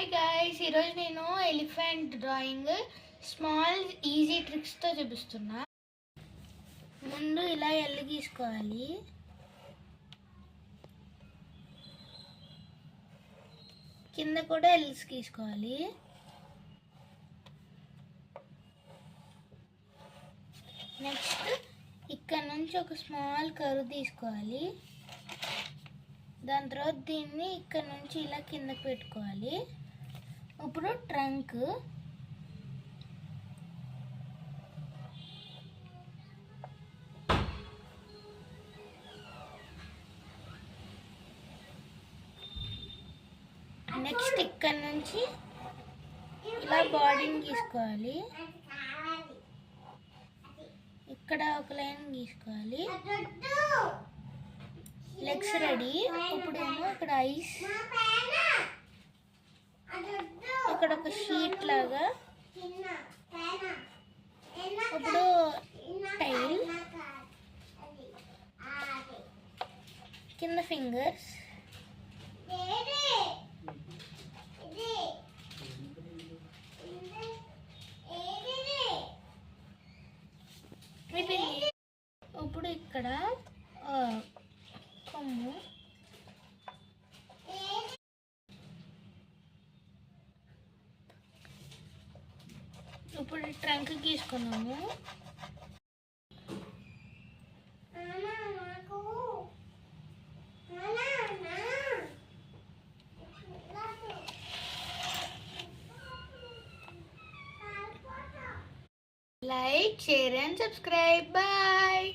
Hi guys, ఈరోజు నేను elephant drawing small easy ట్రిక్స్తో చూపిస్తున్నా. ముందు ఇలా ఎల్లు గీసుకోవాలి. కింద కూడా ఎల్స్ గీసుకోవాలి. నెక్స్ట్ ఇక్కడ నుంచి ఒక స్మాల్ కర్వ్ తీసుకోవాలి. దాని తర్వాత దీన్ని ఇక్కడ నుంచి ఇలా కిందకి పెట్టుకోవాలి. ఇప్పుడు ట్రంక్ నెక్స్ట్ ఇక్కడ నుంచి ఇలా బాడీని గీసుకోవాలి. ఇక్కడ ఒక లైన్ గీసుకోవాలి. Legs ready. ఇప్పుడేమో ఇక్కడ ఐస్, ఇక్కడ ఒక షీట్ లాగా, ఇప్పుడు టైల్, కింద ఫింగర్స్, ఇప్పుడు ఇక్కడ కొమ్ము, ఇప్పుడు ట్రంక్ గీసుకున్నాము. Like, share and subscribe. Bye.